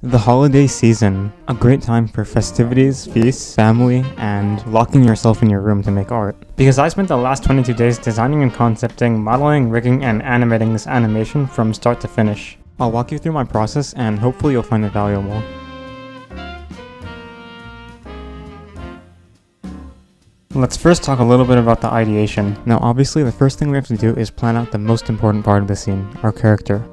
The holiday season, a great time for festivities, feasts, family, and locking yourself in your room to make art. Because I spent the last 22 days designing and concepting, modeling, rigging, and animating this animation from start to finish. I'll walk you through my process and hopefully you'll find it valuable. Let's first talk a little bit about the ideation. Now obviously the first thing we have to do is plan out the most important part of the scene, our character.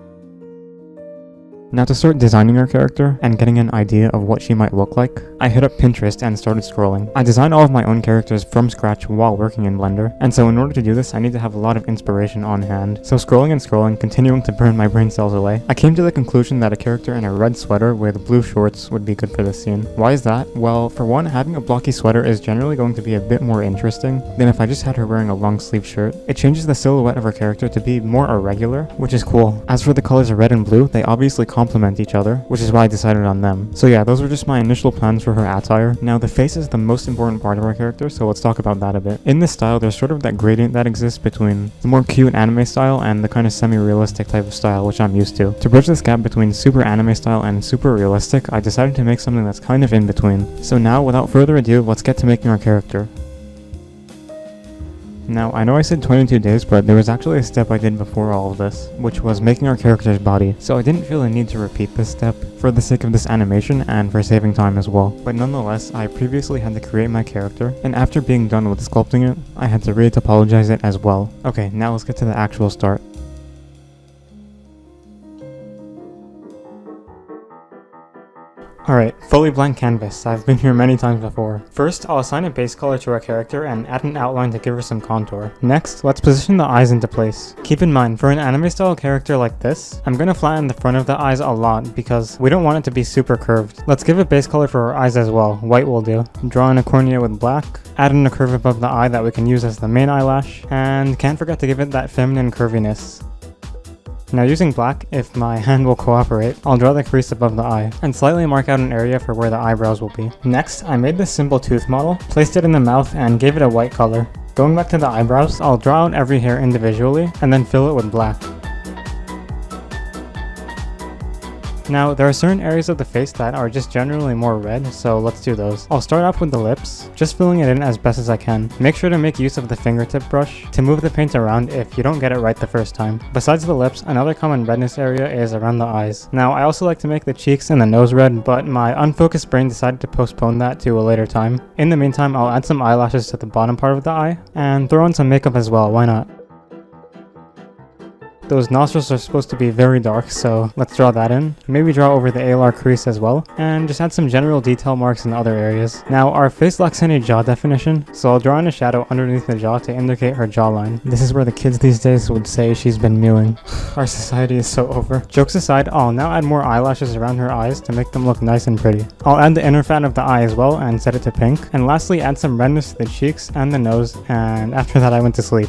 Now to start designing our character and getting an idea of what she might look like, I hit up Pinterest and started scrolling. I designed all of my own characters from scratch while working in Blender, and so in order to do this I need to have a lot of inspiration on hand. So scrolling and scrolling, continuing to burn my brain cells away, I came to the conclusion that a character in a red sweater with blue shorts would be good for this scene. Why is that? Well, for one, having a blocky sweater is generally going to be a bit more interesting than if I just had her wearing a long sleeve shirt. It changes the silhouette of her character to be more irregular, which is cool. As for the colors of red and blue, they obviously complement each other, which is why I decided on them. So yeah, those were just my initial plans for her attire. Now the face is the most important part of our character, so let's talk about that a bit. In this style, there's sort of that gradient that exists between the more cute anime style and the kind of semi-realistic type of style, which I'm used to. To bridge this gap between super anime style and super realistic, I decided to make something that's kind of in between. So now, without further ado, let's get to making our character. Now, I know I said 22 days, but there was actually a step I did before all of this, which was making our character's body, so I didn't feel a need to repeat this step for the sake of this animation and for saving time as well. But nonetheless, I previously had to create my character, and after being done with sculpting it, I had to retopologize it as well. Okay, now let's get to the actual start. Alright, fully blank canvas. I've been here many times before. First, I'll assign a base color to our character and add an outline to give her some contour. Next, let's position the eyes into place. Keep in mind, for an anime style character like this, I'm gonna flatten the front of the eyes a lot because we don't want it to be super curved. Let's give a base color for her eyes as well. White will do. Draw in a cornea with black, add in a curve above the eye that we can use as the main eyelash, and can't forget to give it that feminine curviness. Now using black, if my hand will cooperate, I'll draw the crease above the eye, and slightly mark out an area for where the eyebrows will be. Next, I made this simple tooth model, placed it in the mouth, and gave it a white color. Going back to the eyebrows, I'll draw out every hair individually, and then fill it with black. Now, there are certain areas of the face that are just generally more red, so let's do those. I'll start off with the lips, just filling it in as best as I can. Make sure to make use of the fingertip brush to move the paint around if you don't get it right the first time. Besides the lips, another common redness area is around the eyes. Now, I also like to make the cheeks and the nose red, but my unfocused brain decided to postpone that to a later time. In the meantime, I'll add some eyelashes to the bottom part of the eye, and throw in some makeup as well, why not? Those nostrils are supposed to be very dark, so let's draw that in. Maybe draw over the alar crease as well, and just add some general detail marks in other areas. Now, our face lacks any jaw definition, so I'll draw in a shadow underneath the jaw to indicate her jawline. This is where the kids these days would say she's been mewing. Our society is so over. Jokes aside, I'll now add more eyelashes around her eyes to make them look nice and pretty. I'll add the inner fat of the eye as well and set it to pink, and lastly add some redness to the cheeks and the nose, and after that I went to sleep.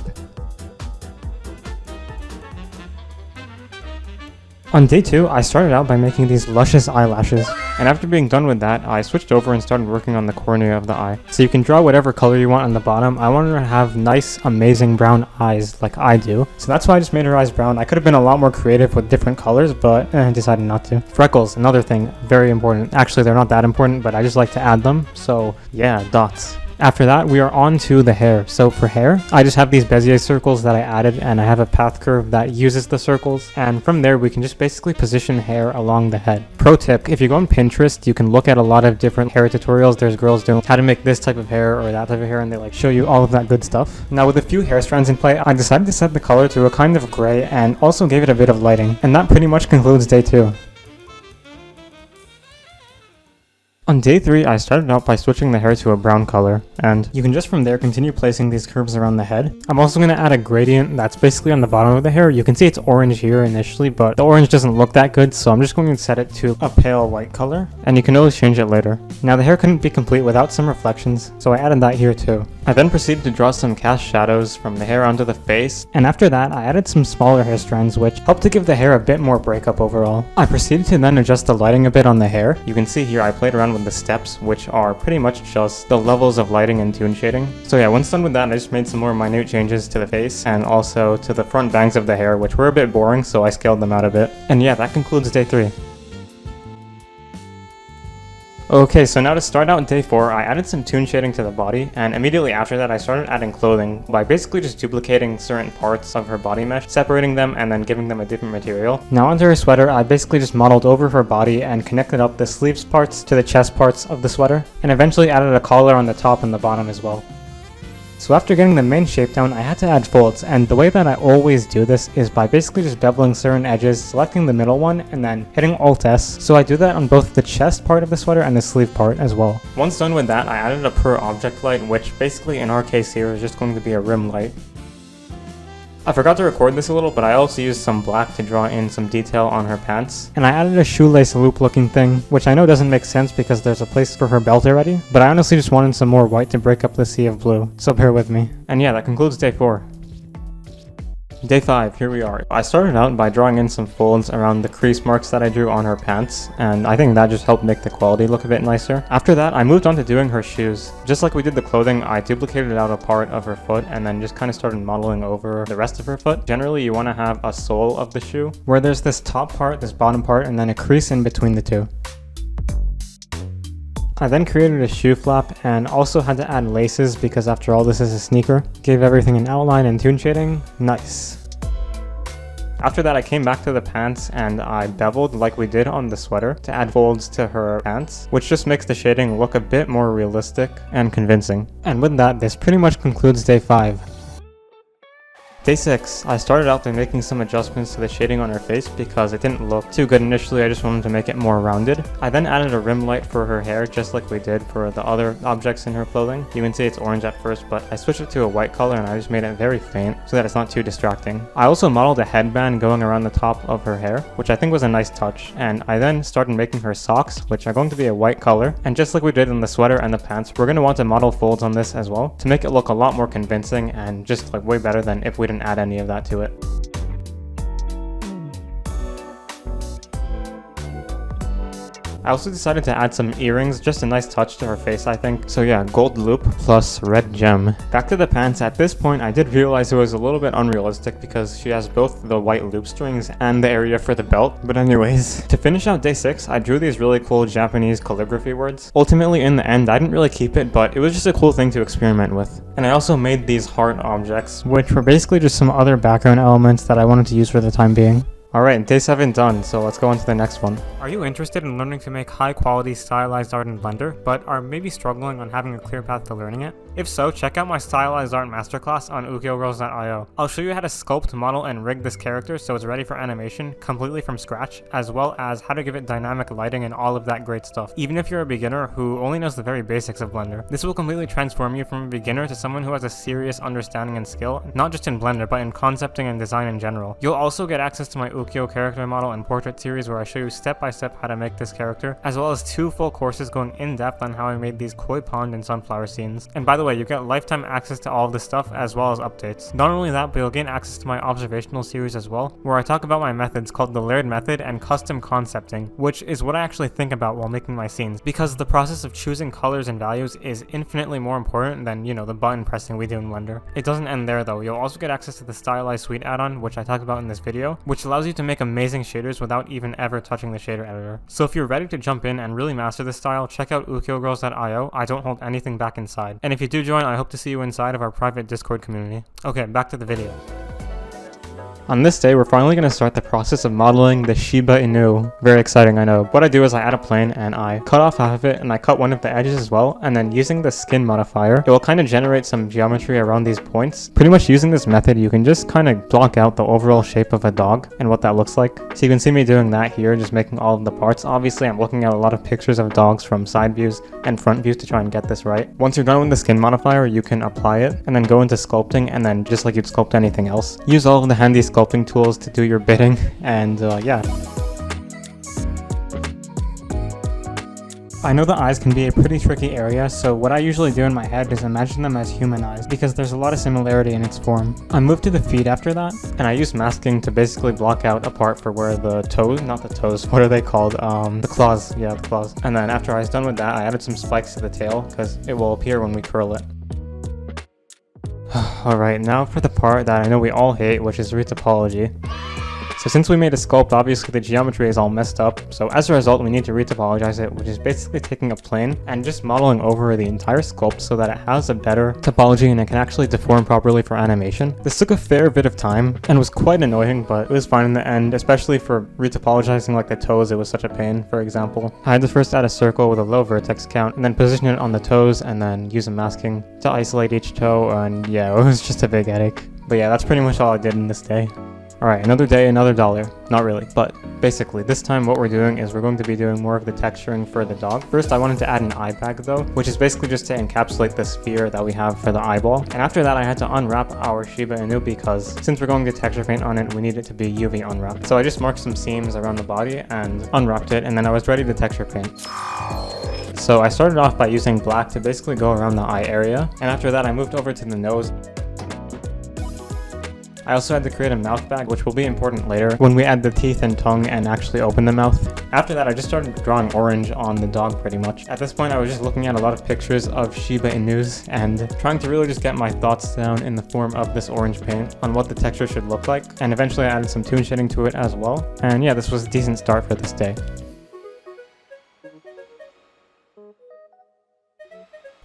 On day 2, I started out by making these luscious eyelashes, and after being done with that, I switched over and started working on the cornea of the eye. So you can draw whatever color you want on the bottom. I wanted her to have nice, amazing brown eyes like I do, so that's why I just made her eyes brown. I could have been a lot more creative with different colors, but I decided not to. Freckles, another thing, very important. Actually, they're not that important, but I just like to add them, so yeah, dots. After that, we are on to the hair. So for hair, I just have these Bezier circles that I added, and I have a path curve that uses the circles, and from there we can just basically position hair along the head. Pro tip, if you go on Pinterest, you can look at a lot of different hair tutorials. There's girls doing how to make this type of hair or that type of hair, and they like show you all of that good stuff. Now with a few hair strands in play, I decided to set the color to a kind of gray and also gave it a bit of lighting, and that pretty much concludes day 2. On day 3, I started out by switching the hair to a brown color, and you can just from there continue placing these curves around the head. I'm also going to add a gradient that's basically on the bottom of the hair. You can see it's orange here initially, but the orange doesn't look that good, so I'm just going to set it to a pale white color, and you can always change it later. Now the hair couldn't be complete without some reflections, so I added that here too. I then proceeded to draw some cast shadows from the hair onto the face, and after that I added some smaller hair strands which helped to give the hair a bit more breakup overall. I proceeded to then adjust the lighting a bit on the hair. You can see here I played around with the steps, which are pretty much just the levels of lighting and Toon shading. So yeah, once done with that, I just made some more minute changes to the face and also to the front bangs of the hair, which were a bit boring, so I scaled them out a bit. And yeah, that concludes day 3. Okay, so now to start out day 4, I added some Toon shading to the body, and immediately after that I started adding clothing by basically just duplicating certain parts of her body mesh, separating them, and then giving them a different material. Now onto her sweater, I basically just modeled over her body and connected up the sleeves parts to the chest parts of the sweater, and eventually added a collar on the top and the bottom as well. So after getting the main shape down, I had to add folds, and the way that I always do this is by basically just beveling certain edges, selecting the middle one, and then hitting Alt-S. So I do that on both the chest part of the sweater and the sleeve part as well. Once done with that, I added a per object light, which basically in our case here is just going to be a rim light. I forgot to record this a little, but I also used some black to draw in some detail on her pants. And I added a shoelace loop looking thing, which I know doesn't make sense because there's a place for her belt already, but I honestly just wanted some more white to break up the sea of blue, so bear with me. And yeah, that concludes day 4. Day 5, here we are. I started out by drawing in some folds around the crease marks that I drew on her pants, and I think that just helped make the quality look a bit nicer. After that, I moved on to doing her shoes. Just like we did the clothing, I duplicated out a part of her foot and then just kind of started modeling over the rest of her foot. Generally, you want to have a sole of the shoe, where there's this top part, this bottom part, and then a crease in between the two. I then created a shoe flap and also had to add laces because after all this is a sneaker. Gave everything an outline and Toon shading. Nice. After that I came back to the pants and I beveled like we did on the sweater to add folds to her pants, which just makes the shading look a bit more realistic and convincing. And with that, this pretty much concludes day 5. Day 6, I started out by making some adjustments to the shading on her face because it didn't look too good initially. I just wanted to make it more rounded. I then added a rim light for her hair just like we did for the other objects in her clothing. You can see it's orange at first, but I switched it to a white color and I just made it very faint so that it's not too distracting. I also modeled a headband going around the top of her hair, which I think was a nice touch, and I then started making her socks, which are going to be a white color. And just like we did in the sweater and the pants, we're going to want to model folds on this as well to make it look a lot more convincing and just like way better than if we didn't add any of that to it. I also decided to add some earrings, just a nice touch to her face I think. So yeah, gold loop plus red gem. Back to the pants, at this point I did realize it was a little bit unrealistic because she has both the white loop strings and the area for the belt. But anyways, to finish out day 6, I drew these really cool Japanese calligraphy words. Ultimately in the end I didn't really keep it, but it was just a cool thing to experiment with. And I also made these heart objects, which were basically just some other background elements that I wanted to use for the time being. Alright, day 7 done, so let's go on to the next one. Are you interested in learning to make high quality stylized art in Blender, but are maybe struggling on having a clear path to learning it? If so, check out my stylized art masterclass on ukiyo. I'll show you how to sculpt, model, and rig this character so it's ready for animation completely from scratch, as well as how to give it dynamic lighting and all of that great stuff, even if you're a beginner who only knows the very basics of Blender. This will completely transform you from a beginner to someone who has a serious understanding and skill, not just in Blender, but in concepting and design in general. You'll also get access to my Ukiyo character model and portrait series where I show you step by step how to make this character, as well as 2 full courses going in depth on how I made these koi pond and sunflower scenes. And by the way, you get lifetime access to all of this stuff as well as updates. Not only that, but you'll gain access to my observational series as well, where I talk about my methods called the layered method and custom concepting, which is what I actually think about while making my scenes, because the process of choosing colors and values is infinitely more important than, you know, the button pressing we do in Blender. It doesn't end there though. You'll also get access to the Stylized Suite add-on, which I talk about in this video, which allows you to make amazing shaders without even ever touching the shader editor. So if you're ready to jump in and really master this style, check out ukiyo. I don't hold anything back inside. And if you do join, I hope to see you inside of our private Discord community. Okay, back to the video. On this day, we're finally going to start the process of modeling the Shiba Inu. Very exciting, I know. What I do is I add a plane and I cut off half of it and I cut one of the edges as well, and then using the skin modifier, it will kind of generate some geometry around these points. Pretty much using this method, you can just kind of block out the overall shape of a dog and what that looks like. So you can see me doing that here, just making all of the parts. Obviously, I'm looking at a lot of pictures of dogs from side views and front views to try and get this right. Once you're done with the skin modifier, you can apply it and then go into sculpting, and then just like you'd sculpt anything else, use all of the handy sculpting tools to do your bidding, and yeah. I know the eyes can be a pretty tricky area, so what I usually do in my head is imagine them as human eyes, because there's a lot of similarity in its form. I moved to the feet after that, and I used masking to basically block out a part for where the toes, not the toes, what are they called? The claws, yeah, the claws. And then after I was done with that, I added some spikes to the tail, because it will appear when we curl it. Alright, now for the part that I know we all hate, which is retopology. So since we made a sculpt, obviously the geometry is all messed up. So as a result, we need to retopologize it, which is basically taking a plane and just modeling over the entire sculpt so that it has a better topology and it can actually deform properly for animation. This took a fair bit of time and was quite annoying, but it was fine in the end, especially for retopologizing like the toes. It was such a pain. For example, I had to first add a circle with a low vertex count and then position it on the toes and then use a masking to isolate each toe, and yeah, it was just a big headache. But yeah, that's pretty much all I did in this day. Alright, another day, another dollar. Not really, but basically, this time what we're doing is we're going to be doing more of the texturing for the dog. First, I wanted to add an eye bag though, which is basically just to encapsulate the sphere that we have for the eyeball. And after that, I had to unwrap our Shiba Inu because since we're going to texture paint on it, we need it to be UV unwrapped. So I just marked some seams around the body and unwrapped it, and then I was ready to texture paint. So I started off by using black to basically go around the eye area, and after that I moved over to the nose. I also had to create a mouth bag, which will be important later when we add the teeth and tongue and actually open the mouth. After that, I just started drawing orange on the dog pretty much. At this point, I was just looking at a lot of pictures of Shiba Inus and trying to really just get my thoughts down in the form of this orange paint on what the texture should look like. And eventually I added some Toon shading to it as well. And yeah, this was a decent start for this day.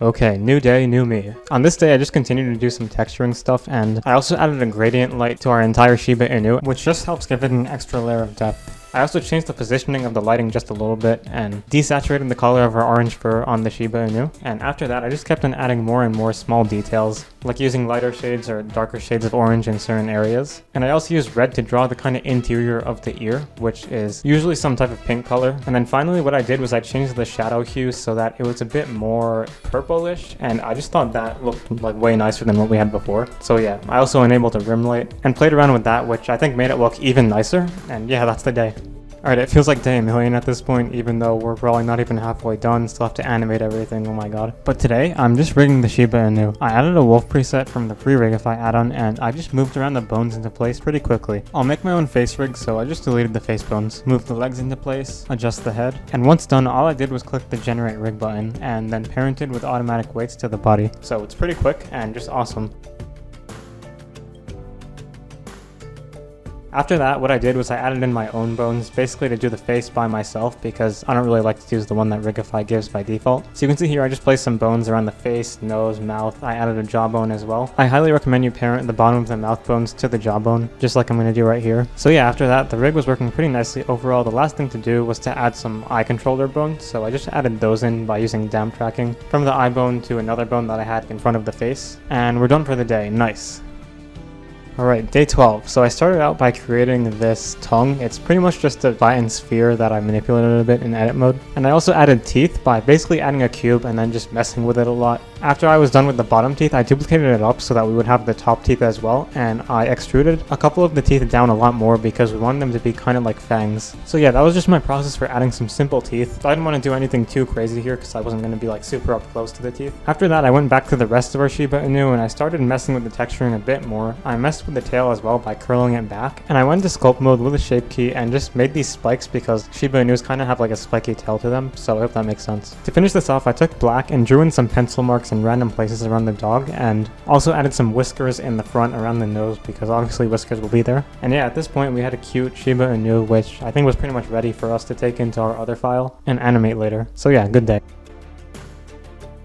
Okay, new day, new me. On this day, I just continued to do some texturing stuff, and I also added a gradient light to our entire Shiba Inu, which just helps give it an extra layer of depth. I also changed the positioning of the lighting just a little bit and desaturated the color of our orange fur on the Shiba Inu. And after that, I just kept on adding more and more small details, like using lighter shades or darker shades of orange in certain areas. And I also used red to draw the kind of interior of the ear, which is usually some type of pink color. And then finally what I did was I changed the shadow hue so that it was a bit more purplish, and I just thought that looked like way nicer than what we had before. So yeah, I also enabled a rim light and played around with that, which I think made it look even nicer. And yeah, that's the day. Alright, it feels like day a million at this point, even though we're probably not even halfway done, still have to animate everything, oh my god. But today, I'm just rigging the Shiba Inu. I added a wolf preset from the pre-rigify add-on, and I just moved around the bones into place pretty quickly. I'll make my own face rig, so I just deleted the face bones, moved the legs into place, adjust the head, and once done, all I did was click the generate rig button, and then parented with automatic weights to the body. So it's pretty quick, and just awesome. After that, what I did was I added in my own bones, basically to do the face by myself because I don't really like to use the one that Rigify gives by default. So you can see here I just placed some bones around the face, nose, mouth. I added a jawbone as well. I highly recommend you parent the bottom of the mouth bones to the jawbone, just like I'm going to do right here. So yeah, after that, the rig was working pretty nicely overall. The last thing to do was to add some eye controller bones, so I just added those in by using damp tracking from the eye bone to another bone that I had in front of the face. And we're done for the day. Nice. Alright, day 12. So I started out by creating this tongue. It's pretty much just a flattened sphere that I manipulated a bit in edit mode. And I also added teeth by basically adding a cube and then just messing with it a lot. After I was done with the bottom teeth, I duplicated it up so that we would have the top teeth as well, and I extruded a couple of the teeth down a lot more because we wanted them to be kind of like fangs. So yeah, that was just my process for adding some simple teeth. I didn't want to do anything too crazy here because I wasn't going to be like super up close to the teeth. After that, I went back to the rest of our Shiba Inu and I started messing with the texturing a bit more. I messed with the tail as well by curling it back, and I went to sculpt mode with a shape key and just made these spikes because Shiba Inus kind of have like a spiky tail to them, so I hope that makes sense. To finish this off, I took black and drew in some pencil marks in random places around the dog, and also added some whiskers in the front around the nose because obviously whiskers will be there. And yeah, at this point we had a cute Shiba Inu, which I think was pretty much ready for us to take into our other file and animate later. So yeah, good day.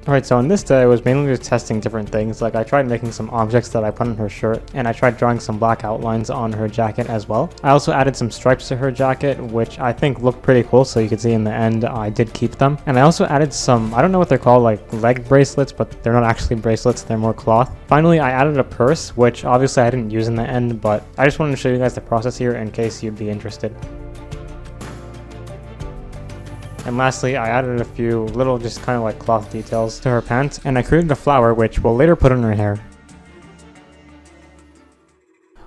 Alright, so on this day I was mainly just testing different things. Like I tried making some objects that I put on her shirt, and I tried drawing some black outlines on her jacket as well. I also added some stripes to her jacket, which I think looked pretty cool, so you can see in the end I did keep them. And I also added some, I don't know what they're called, like leg bracelets, but they're not actually bracelets, they're more cloth. Finally, I added a purse, which obviously I didn't use in the end, but I just wanted to show you guys the process here in case you'd be interested. And lastly, I added a few little just kind of like cloth details to her pants, and I created a flower which we'll later put in her hair.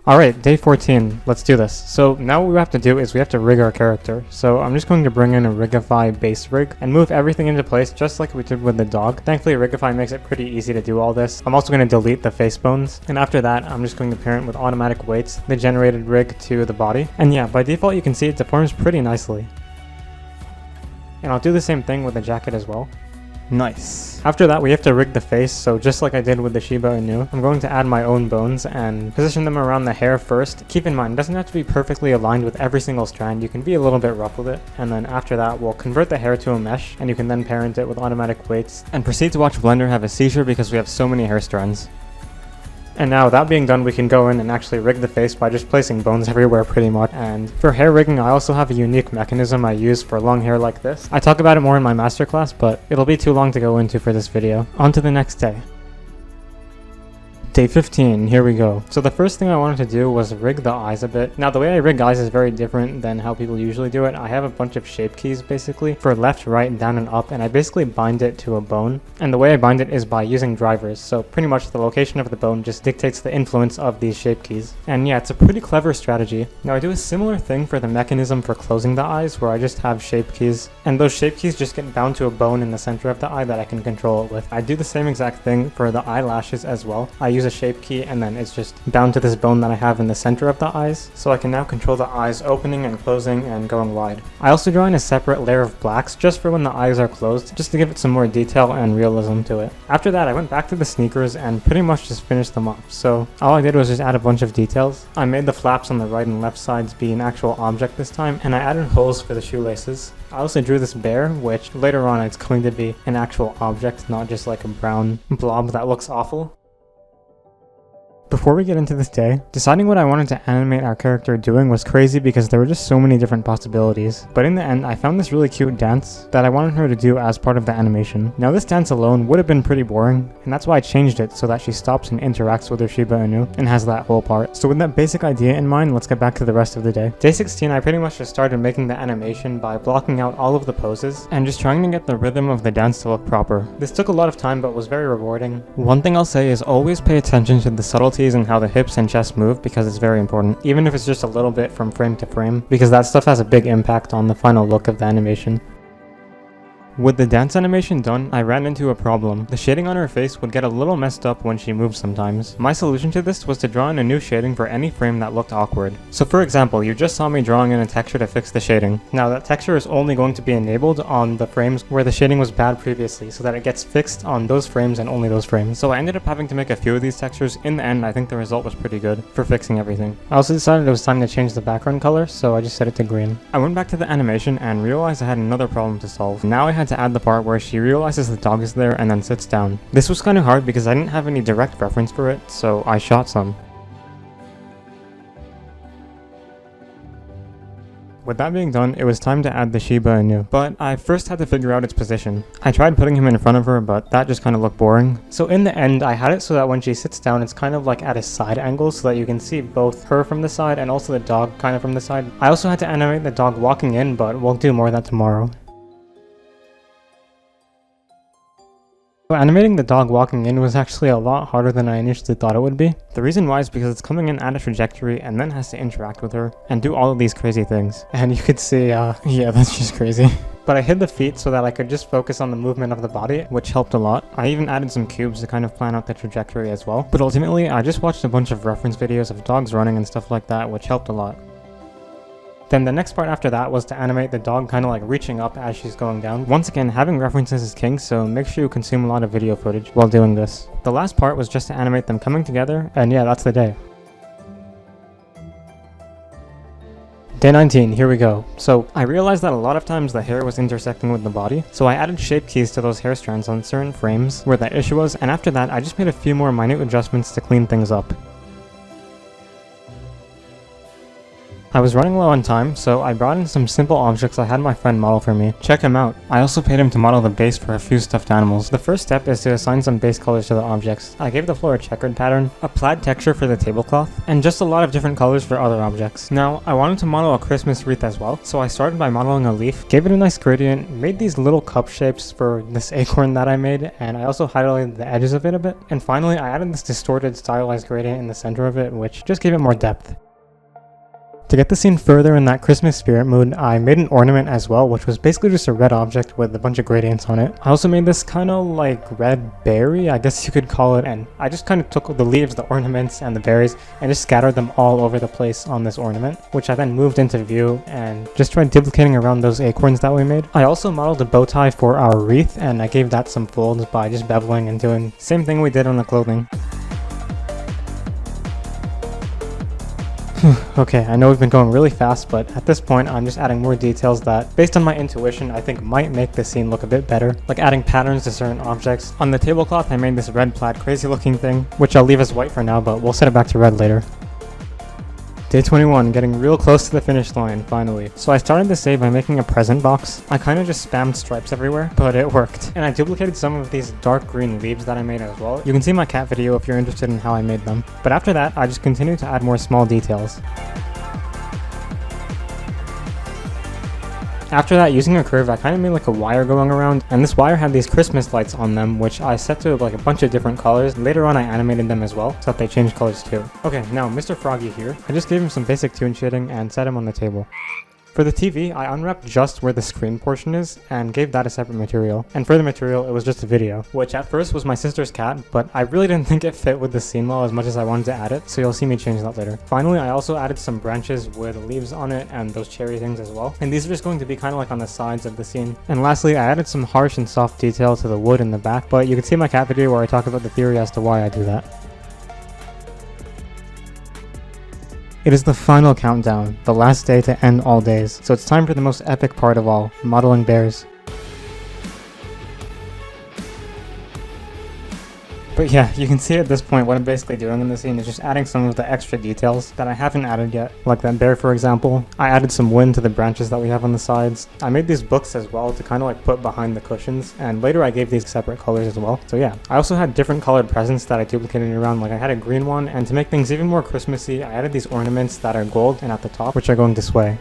Alright, day 14, let's do this. So now what we have to do is we have to rig our character. So I'm just going to bring in a Rigify base rig and move everything into place just like we did with the dog. Thankfully Rigify makes it pretty easy to do all this. I'm also going to delete the face bones, and after that I'm just going to parent with automatic weights the generated rig to the body. And yeah, by default you can see it deforms pretty nicely. And I'll do the same thing with the jacket as well. Nice. After that, we have to rig the face, so just like I did with the Shiba Inu, I'm going to add my own bones and position them around the hair first. Keep in mind, it doesn't have to be perfectly aligned with every single strand. You can be a little bit rough with it. And then after that, we'll convert the hair to a mesh, and you can then parent it with automatic weights and proceed to watch Blender have a seizure because we have so many hair strands. And now that being done, we can go in and actually rig the face by just placing bones everywhere pretty much. And for hair rigging, I also have a unique mechanism I use for long hair like this. I talk about it more in my masterclass, but it'll be too long to go into for this video. On to the next day. Day 15, here we go. So the first thing I wanted to do was rig the eyes a bit. Now the way I rig eyes is very different than how people usually do it. I have a bunch of shape keys basically for left, right, down, and up, and I basically bind it to a bone. And the way I bind it is by using drivers. So pretty much the location of the bone just dictates the influence of these shape keys. And yeah, it's a pretty clever strategy. Now I do a similar thing for the mechanism for closing the eyes, where I just have shape keys, and those shape keys just get bound to a bone in the center of the eye that I can control it with. I do the same exact thing for the eyelashes as well. I use a shape key and then it's just bound to this bone that I have in the center of the eyes, so I can now control the eyes opening and closing and going wide. I also draw in a separate layer of blacks just for when the eyes are closed, just to give it some more detail and realism to it. After that, I went back to the sneakers and pretty much just finished them off. So all I did was just add a bunch of details. I made the flaps on the right and left sides be an actual object this time, and I added holes for the shoelaces. I also drew this bear, which later on it's going to be an actual object, not just like a brown blob that looks awful. Before we get into this day, deciding what I wanted to animate our character doing was crazy because there were just so many different possibilities. But in the end, I found this really cute dance that I wanted her to do as part of the animation. Now this dance alone would have been pretty boring, and that's why I changed it so that she stops and interacts with her Shiba Inu and has that whole part. So with that basic idea in mind, let's get back to the rest of the day. Day 16, I pretty much just started making the animation by blocking out all of the poses and just trying to get the rhythm of the dance to look proper. This took a lot of time but was very rewarding. One thing I'll say is always pay attention to the subtleties and how the hips and chest move, because it's very important, even if it's just a little bit from frame to frame, because that stuff has a big impact on the final look of the animation. With the dance animation done, I ran into a problem. The shading on her face would get a little messed up when she moved sometimes. My solution to this was to draw in a new shading for any frame that looked awkward. So for example, you just saw me drawing in a texture to fix the shading. Now that texture is only going to be enabled on the frames where the shading was bad previously, so that it gets fixed on those frames and only those frames. So I ended up having to make a few of these textures. In the end, I think the result was pretty good for fixing everything. I also decided it was time to change the background color, so I just set it to green. I went back to the animation and realized I had another problem to solve. Now I had to add the part where she realizes the dog is there and then sits down. This was kind of hard because I didn't have any direct reference for it, so I shot some. With that being done, it was time to add the Shiba Inu, but I first had to figure out its position. I tried putting him in front of her, but that just kind of looked boring. So in the end, I had it so that when she sits down, it's kind of like at a side angle so that you can see both her from the side and also the dog kind of from the side. I also had to animate the dog walking in, but we'll do more of that tomorrow. So animating the dog walking in was actually a lot harder than I initially thought it would be. The reason why is because it's coming in at a trajectory and then has to interact with her and do all of these crazy things. And you could see, yeah, that's just crazy. But I hid the feet so that I could just focus on the movement of the body, which helped a lot. I even added some cubes to kind of plan out the trajectory as well. But ultimately, I just watched a bunch of reference videos of dogs running and stuff like that, which helped a lot. Then the next part after that was to animate the dog kind of like reaching up as she's going down. Once again, having references is king, so make sure you consume a lot of video footage while doing this. The last part was just to animate them coming together, and yeah, that's the day. Day 19, here we go. So I realized that a lot of times the hair was intersecting with the body, so I added shape keys to those hair strands on certain frames where that issue was, and after that I just made a few more minute adjustments to clean things up. I was running low on time, so I brought in some simple objects I had my friend model for me. Check him out. I also paid him to model the base for a few stuffed animals. The first step is to assign some base colors to the objects. I gave the floor a checkered pattern, a plaid texture for the tablecloth, and just a lot of different colors for other objects. Now, I wanted to model a Christmas wreath as well, so I started by modeling a leaf, gave it a nice gradient, made these little cup shapes for this acorn that I made, and I also highlighted the edges of it a bit. And finally, I added this distorted stylized gradient in the center of it, which just gave it more depth. To get the scene further in that Christmas spirit mood, I made an ornament as well, which was basically just a red object with a bunch of gradients on it. I also made this kind of like red berry, I guess you could call it, and I just kind of took the leaves, the ornaments, and the berries and just scattered them all over the place on this ornament, which I then moved into view and just tried duplicating around those acorns that we made. I also modeled a bow tie for our wreath, and I gave that some folds by just beveling and doing the same thing we did on the clothing. Okay, I know we've been going really fast, but at this point I'm just adding more details that, based on my intuition, I think might make the scene look a bit better, like adding patterns to certain objects. On the tablecloth I made this red plaid crazy looking thing, which I'll leave as white for now, but we'll set it back to red later. Day 21, getting real close to the finish line, finally. So I started this day by making a present box. I kind of just spammed stripes everywhere, but it worked. And I duplicated some of these dark green leaves that I made as well. You can see my cat video if you're interested in how I made them. But after that, I just continued to add more small details. After that, using a curve, I kind of made like a wire going around, and this wire had these Christmas lights on them, which I set to like a bunch of different colors. Later on, I animated them as well, so that they changed colors too. Okay, now Mr. Froggy here. I just gave him some basic Toon shading and set him on the table. For the TV, I unwrapped just where the screen portion is and gave that a separate material. And for the material, it was just a video, which at first was my sister's cat, but I really didn't think it fit with the scene well as much as I wanted to add it, so you'll see me change that later. Finally, I also added some branches with leaves on it and those cherry things as well. And these are just going to be kind of like on the sides of the scene. And lastly, I added some harsh and soft detail to the wood in the back, but you can see my cat video where I talk about the theory as to why I do that. It is the final countdown, the last day to end all days, so it's time for the most epic part of all, modeling bears. But yeah, you can see at this point what I'm basically doing in the scene is just adding some of the extra details that I haven't added yet. Like that bear, for example. I added some wind to the branches that we have on the sides. I made these books as well to kind of like put behind the cushions, and later I gave these separate colors as well. So yeah, I also had different colored presents that I duplicated around, like I had a green one, and to make things even more Christmassy, I added these ornaments that are gold and at the top, which are going to sway.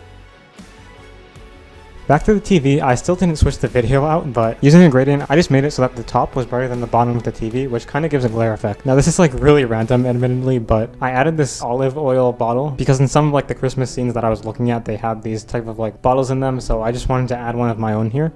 Back to the TV, I still didn't switch the video out, but using a gradient, I just made it so that the top was brighter than the bottom of the TV, which kind of gives a glare effect. Now this is like really random, admittedly, but I added this olive oil bottle because in some of like the Christmas scenes that I was looking at, they had these type of like bottles in them, so I just wanted to add one of my own here.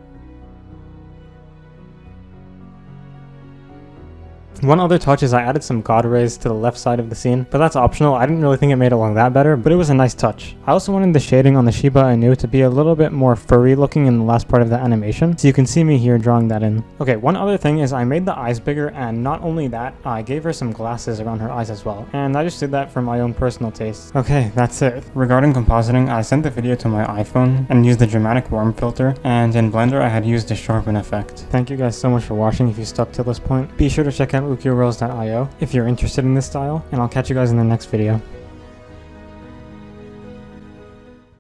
One other touch is I added some god rays to the left side of the scene, but that's optional. I didn't really think it made it look that better, but it was a nice touch. I also wanted the shading on the Shiba Inu to be a little bit more furry looking in the last part of the animation, so you can see me here drawing that in. Okay, one other thing is I made the eyes bigger, and not only that, I gave her some glasses around her eyes as well, and I just did that for my own personal taste. Okay, that's it. Regarding compositing, I sent the video to my iPhone and used the dramatic warm filter, and in Blender I had used the sharpen effect. Thank you guys so much for watching if you stuck to this point. Be sure to check out ukiyo if you're interested in this style, and I'll catch you guys in the next video.